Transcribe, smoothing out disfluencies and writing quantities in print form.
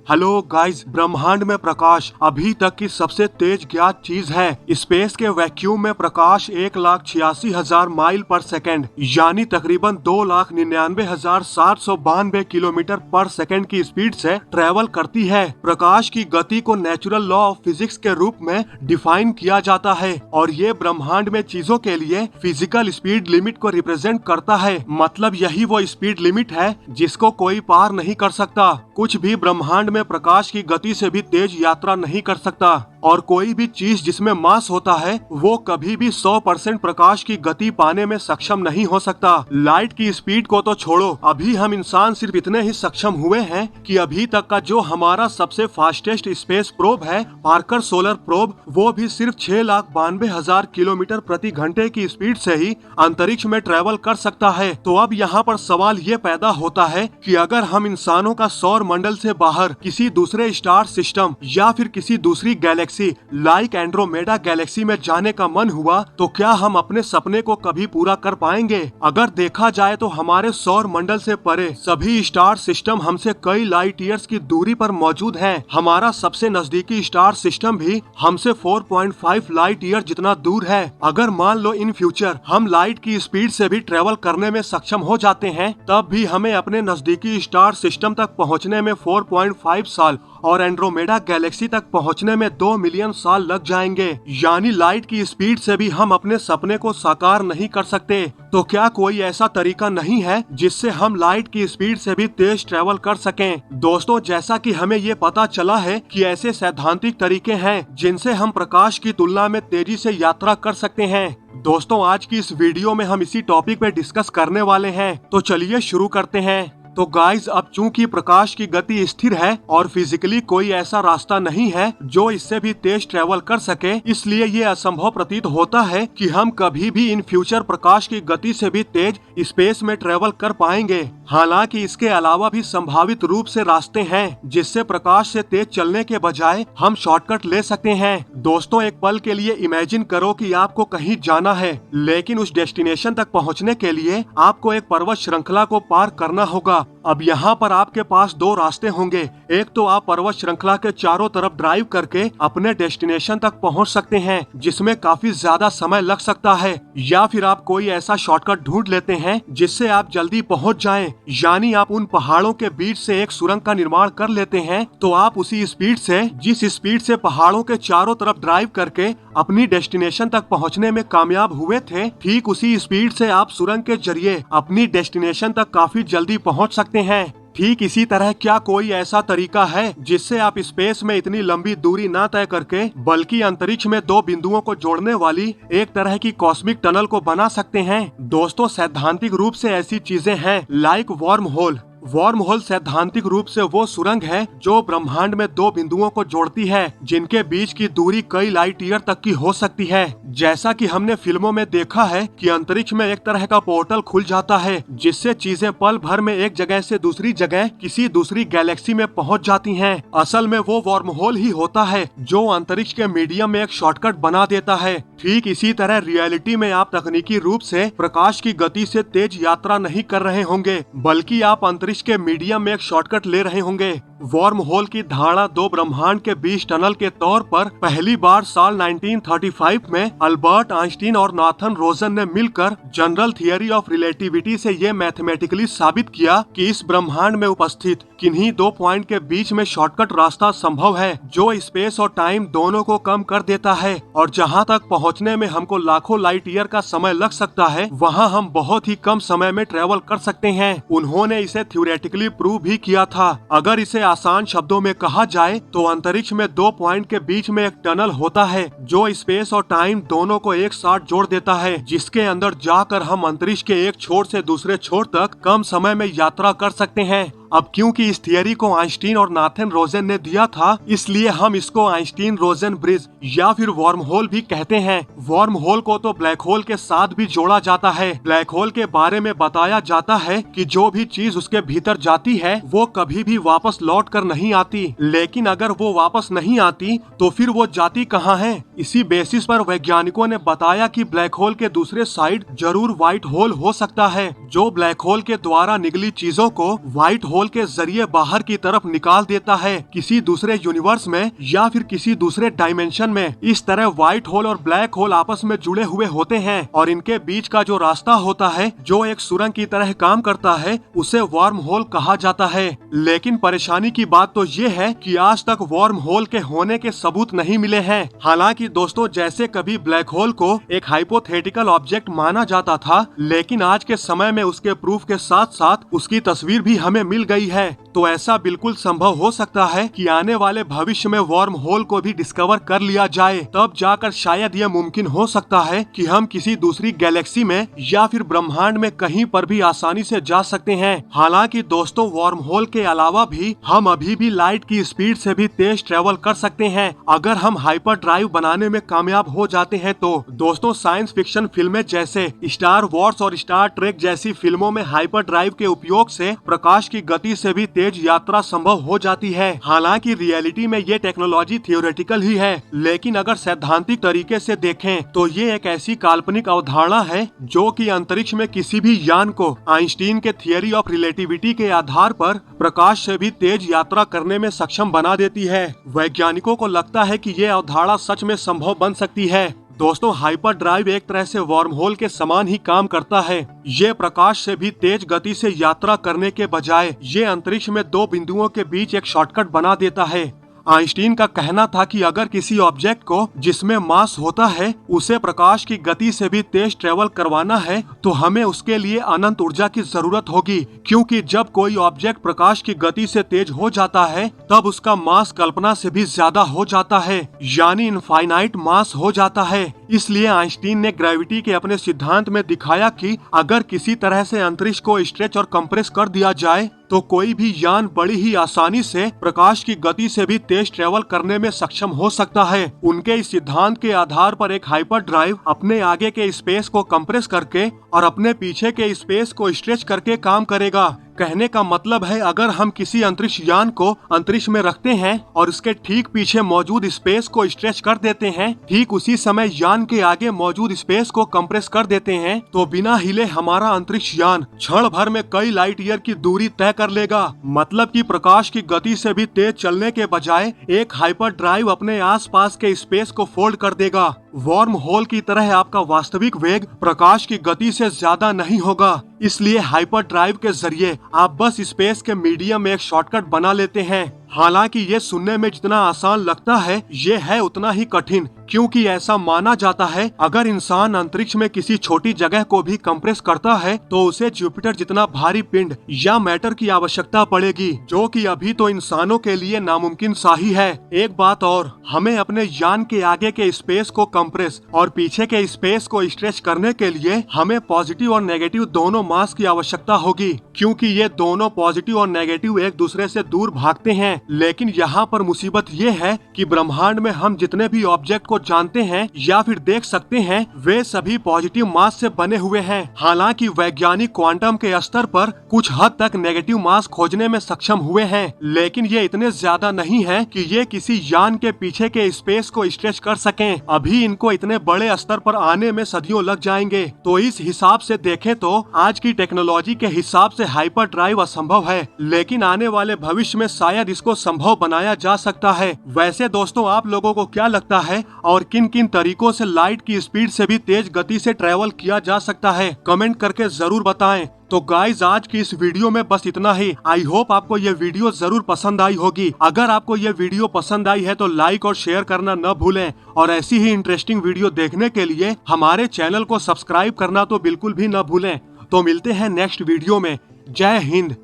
Hello guys, ब्रह्मांड में प्रकाश अभी तक की सबसे तेज ज्ञात चीज है। स्पेस के वैक्यूम में प्रकाश 1,86,000 माइल पर सेकेंड यानी तकरीबन 2,99,792 किलोमीटर पर सेकेंड की स्पीड से ट्रेवल करती है। प्रकाश की गति को नेचुरल लॉ ऑफ फिजिक्स के रूप में डिफाइन किया जाता है और ये ब्रह्मांड में चीजों के लिए फिजिकल स्पीड लिमिट को रिप्रेजेंट करता है। मतलब यही वो स्पीड लिमिट है जिसको कोई पार नहीं कर सकता। कुछ भी ब्रह्मांड में प्रकाश की गति से भी तेज यात्रा नहीं कर सकता और कोई भी चीज जिसमें मास होता है वो कभी भी 100% प्रकाश की गति पाने में सक्षम नहीं हो सकता। लाइट की स्पीड को तो छोड़ो, अभी हम इंसान सिर्फ इतने ही सक्षम हुए हैं कि अभी तक का जो हमारा सबसे फास्टेस्ट स्पेस प्रोब है, पार्कर सोलर प्रोब, वो भी सिर्फ 6,92,000 किलोमीटर प्रति घंटे की स्पीड से ही अंतरिक्ष में ट्रेवल कर सकता है। तो अब यहाँ पर सवाल ये पैदा होता है कि अगर हम इंसानों का सौर मंडल से बाहर किसी दूसरे स्टार सिस्टम या फिर किसी दूसरी गैलेक्सी लाइक एंड्रोमेडा गैलेक्सी में जाने का मन हुआ तो क्या हम अपने सपने को कभी पूरा कर पाएंगे? अगर देखा जाए तो हमारे सौर मंडल से परे सभी स्टार सिस्टम हमसे कई लाइट ईयर्स की दूरी पर मौजूद हैं। हमारा सबसे नजदीकी स्टार सिस्टम भी हमसे 4.5 लाइट ईयर जितना दूर है। अगर मान लो इन फ्यूचर हम लाइट की स्पीड से भी ट्रेवल करने में सक्षम हो जाते हैं, तब भी हमें अपने नजदीकी स्टार सिस्टम तक पहुँचने में 4.5 साल और एंड्रोमेडा गैलेक्सी तक पहुंचने में 2 मिलियन साल लग जाएंगे। यानी लाइट की स्पीड से भी हम अपने सपने को साकार नहीं कर सकते। तो क्या कोई ऐसा तरीका नहीं है जिससे हम लाइट की स्पीड से भी तेज ट्रेवल कर सकें? दोस्तों, जैसा कि हमें ये पता चला है कि ऐसे सैद्धांतिक तरीके हैं जिनसे हम प्रकाश की तुलना में तेजी से यात्रा कर सकते हैं। दोस्तों, आज की इस वीडियो में हम इसी टॉपिक पे डिस्कस करने वाले हैं। तो चलिए शुरू करते हैं। तो गाइज, अब चूंकि प्रकाश की गति स्थिर है और फिजिकली कोई ऐसा रास्ता नहीं है जो इससे भी तेज ट्रेवल कर सके, इसलिए ये असंभव प्रतीत होता है कि हम कभी भी इन फ्यूचर प्रकाश की गति से भी तेज स्पेस में ट्रेवल कर पाएंगे। हालांकि इसके अलावा भी संभावित रूप से रास्ते हैं जिससे प्रकाश से तेज चलने के बजाय हम शॉर्टकट ले सकते हैं। दोस्तों, एक पल के लिए इमेजिन करो कि आपको कहीं जाना है, लेकिन उस डेस्टिनेशन तक पहुंचने के लिए आपको एक पर्वत श्रृंखला को पार करना होगा। अब यहाँ पर आपके पास दो रास्ते होंगे। एक तो आप पर्वत श्रृंखला के चारों तरफ ड्राइव करके अपने डेस्टिनेशन तक पहुँच सकते हैं, जिसमें काफी ज्यादा समय लग सकता है, या फिर आप कोई ऐसा शॉर्टकट ढूंढ लेते हैं जिससे आप जल्दी पहुँच जाएं। यानी आप उन पहाड़ों के बीच से एक सुरंग का निर्माण कर लेते हैं, तो आप उसी स्पीड से, जिस स्पीड से पहाड़ों के चारों तरफ ड्राइव करके अपनी डेस्टिनेशन तक पहुंचने में कामयाब हुए थे, ठीक उसी स्पीड से आप सुरंग के जरिए अपनी डेस्टिनेशन तक काफी जल्दी पहुंच सकते हैं। ठीक इसी तरह क्या कोई ऐसा तरीका है जिससे आप स्पेस में इतनी लंबी दूरी ना तय करके बल्कि अंतरिक्ष में दो बिंदुओं को जोड़ने वाली एक तरह की कॉस्मिक टनल को बना सकते हैं? दोस्तों, सैद्धांतिक रूप से ऐसी चीजें हैं like worm hole. Worm hole सैद्धांतिक रूप से वो सुरंग है जो ब्रह्मांड में दो बिंदुओं को जोड़ती है जिनके बीच की दूरी कई लाइट ईयर तक की हो सकती है। जैसा कि हमने फिल्मों में देखा है कि अंतरिक्ष में एक तरह का पोर्टल खुल जाता है जिससे चीजें पल भर में एक जगह से दूसरी जगह किसी दूसरी गैलेक्सी में पहुंच जाती हैं। असल में वो वर्म होल ही होता है जो अंतरिक्ष के मीडियम में एक शॉर्टकट बना देता है। ठीक इसी तरह रियलिटी में आप तकनीकी रूप से प्रकाश की गति से तेज यात्रा नहीं कर रहे होंगे, बल्कि आप अंतरिक्ष के मीडियम में एक शॉर्टकट ले रहे होंगे। वर्म होल की धारणा दो ब्रह्मांड के बीच टनल के तौर पर पहली बार साल 1935 में अल्बर्ट आइंस्टीन और नाथन रोजन ने मिलकर जनरल थियरी ऑफ रिलेटिविटी से ये मैथमेटिकली साबित किया कि इस ब्रह्मांड में उपस्थित किन्हीं दो पॉइंट के बीच में शॉर्टकट रास्ता संभव है जो स्पेस और टाइम दोनों को कम कर देता है, और जहाँ तक पहुँचने में हमको लाखों लाइट ईयर का समय लग सकता है, वहाँ हम बहुत ही कम समय में ट्रेवल कर सकते हैं। उन्होंने इसे थ्योरेटिकली प्रूव भी किया था। अगर इसे आसान शब्दों में कहा जाए तो अंतरिक्ष में दो पॉइंट के बीच में एक टनल होता है जो स्पेस और टाइम दोनों को एक साथ जोड़ देता है, जिसके अंदर जाकर हम अंतरिक्ष के एक छोर से दूसरे छोर तक कम समय में यात्रा कर सकते हैं। अब क्योंकि इस थियरी को आइंस्टीन और नाथन रोजन ने दिया था, इसलिए हम इसको आइंस्टीन रोजन ब्रिज या फिर वर्म होल भी कहते हैं। वर्म होल को तो ब्लैक होल के साथ भी जोड़ा जाता है। ब्लैक होल के बारे में बताया जाता है कि जो भी चीज उसके भीतर जाती है वो कभी भी वापस लौट कर नहीं आती, लेकिन अगर वो वापस नहीं आती तो फिर वो जाती कहाँ है? इसी बेसिस पर वैज्ञानिकों ने बताया कि ब्लैक होल के दूसरे साइड जरूर व्हाइट होल हो सकता है, जो ब्लैक होल के द्वारा निकली चीजों को व्हाइट होल होल के जरिए बाहर की तरफ निकाल देता है, किसी दूसरे यूनिवर्स में या फिर किसी दूसरे डायमेंशन में। इस तरह व्हाइट होल और ब्लैक होल आपस में जुड़े हुए होते हैं और इनके बीच का जो रास्ता होता है जो एक सुरंग की तरह काम करता है उसे वर्म होल कहा जाता है। लेकिन परेशानी की बात तो ये है कि आज तक वर्म होल के होने के सबूत नहीं मिले हैं। हालांकि दोस्तों, जैसे कभी ब्लैक होल को एक हाइपोथेटिकल ऑब्जेक्ट माना जाता था, लेकिन आज के समय में उसके प्रूफ के साथ साथ उसकी तस्वीर भी हमें मिल गई है। तो ऐसा बिल्कुल संभव हो सकता है कि आने वाले भविष्य में वर्म होल को भी डिस्कवर कर लिया जाए, तब जाकर शायद यह मुमकिन हो सकता है कि हम किसी दूसरी गैलेक्सी में या फिर ब्रह्मांड में कहीं पर भी आसानी से जा सकते हैं। हालांकि दोस्तों, वर्म होल के अलावा भी हम अभी भी लाइट की स्पीड से भी तेज ट्रेवल कर सकते हैं अगर हम हाइपर ड्राइव बनाने में कामयाब हो जाते हैं तो। दोस्तों, साइंस फिक्शन फिल्में जैसे स्टार वॉर्स और स्टार ट्रेक जैसी फिल्मों में हाइपर ड्राइव के उपयोग से प्रकाश की गति से भी तेज यात्रा संभव हो जाती है। हालांकि रियलिटी में ये टेक्नोलॉजी थियोरेटिकल ही है, लेकिन अगर सैद्धांतिक तरीके से देखें तो ये एक ऐसी काल्पनिक अवधारणा है जो कि अंतरिक्ष में किसी भी यान को आइंस्टीन के थियरी ऑफ रिलेटिविटी के आधार पर प्रकाश से भी तेज यात्रा करने में सक्षम बना देती है। वैज्ञानिकों को लगता है कि ये अवधारणा सच में संभव बन सकती है। दोस्तों, हाइपर ड्राइव एक तरह से वर्म होल के समान ही काम करता है। ये प्रकाश से भी तेज गति से यात्रा करने के बजाय ये अंतरिक्ष में दो बिंदुओं के बीच एक शॉर्टकट बना देता है। आइंस्टीन का कहना था कि अगर किसी ऑब्जेक्ट को जिसमें मास होता है उसे प्रकाश की गति से भी तेज ट्रेवल करवाना है तो हमें उसके लिए अनंत ऊर्जा की जरूरत होगी, क्योंकि जब कोई ऑब्जेक्ट प्रकाश की गति से तेज हो जाता है तब उसका मास कल्पना से भी ज्यादा हो जाता है, यानी इनफाइनाइट मास हो जाता है। इसलिए आइंस्टीन ने ग्रेविटी के अपने सिद्धांत में दिखाया कि अगर किसी तरह से अंतरिक्ष को स्ट्रेच और कंप्रेस कर दिया जाए तो कोई भी यान बड़ी ही आसानी से प्रकाश की गति से भी तेज ट्रेवल करने में सक्षम हो सकता है। उनके इस सिद्धांत के आधार पर एक हाइपर ड्राइव अपने आगे के स्पेस को कंप्रेस करके और अपने पीछे के स्पेस को स्ट्रेच करके काम करेगा। कहने का मतलब है, अगर हम किसी अंतरिक्ष यान को अंतरिक्ष में रखते हैं और उसके ठीक पीछे मौजूद स्पेस को स्ट्रेच कर देते हैं, ठीक उसी समय यान के आगे मौजूद स्पेस को कंप्रेस कर देते हैं, तो बिना हिले हमारा अंतरिक्ष यान क्षण भर में कई लाइट ईयर की दूरी तय कर लेगा। मतलब कि प्रकाश की गति से भी तेज चलने के बजाय एक हाइपर ड्राइव अपने आसपास के स्पेस को फोल्ड कर देगा। वर्म होल की तरह आपका वास्तविक वेग प्रकाश की गति से ज्यादा नहीं होगा, इसलिए हाइपर ड्राइव के जरिए आप बस स्पेस के मीडियम में एक शॉर्टकट बना लेते हैं। हालांकि ये सुनने में जितना आसान लगता है ये है उतना ही कठिन, क्योंकि ऐसा माना जाता है अगर इंसान अंतरिक्ष में किसी छोटी जगह को भी कंप्रेस करता है तो उसे जुपिटर जितना भारी पिंड या मैटर की आवश्यकता पड़ेगी, जो कि अभी तो इंसानों के लिए नामुमकिन सा ही है। एक बात और, हमें अपने यान के आगे के स्पेस को कंप्रेस और पीछे के स्पेस को स्ट्रेच करने के लिए हमें पॉजिटिव और नेगेटिव दोनों मास की आवश्यकता होगी, क्योंकि ये दोनों पॉजिटिव और नेगेटिव एक दूसरे से दूर भागते हैं। लेकिन यहाँ पर मुसीबत ये है कि ब्रह्मांड में हम जितने भी ऑब्जेक्ट को जानते हैं या फिर देख सकते हैं वे सभी पॉजिटिव मास से बने हुए हैं। हालांकि वैज्ञानिक क्वांटम के स्तर पर कुछ हद तक नेगेटिव मास खोजने में सक्षम हुए हैं, लेकिन ये इतने ज्यादा नहीं है कि ये किसी यान के पीछे के स्पेस को स्ट्रेच कर सकें। अभी इनको इतने बड़े स्तर पर आने में सदियों लग जाएंगे। तो इस हिसाब से देखें तो आज की टेक्नोलॉजी के हिसाब से हाइपर ड्राइव असंभव है, लेकिन आने वाले भविष्य में शायद इसको संभव बनाया जा सकता है। वैसे दोस्तों, आप लोगों को क्या लगता है और किन किन तरीकों से लाइट की स्पीड से भी तेज गति से ट्रेवल किया जा सकता है? कमेंट करके जरूर बताएं। तो गाइज, आज की इस वीडियो में बस इतना ही। आई होप आपको ये वीडियो जरूर पसंद आई होगी। अगर आपको ये वीडियो पसंद आई है तो लाइक और शेयर करना न भूलें, और ऐसी ही इंटरेस्टिंग वीडियो देखने के लिए हमारे चैनल को सब्सक्राइब करना तो बिल्कुल भी न भूलें। तो मिलते हैं नेक्स्ट वीडियो में। जय हिंद।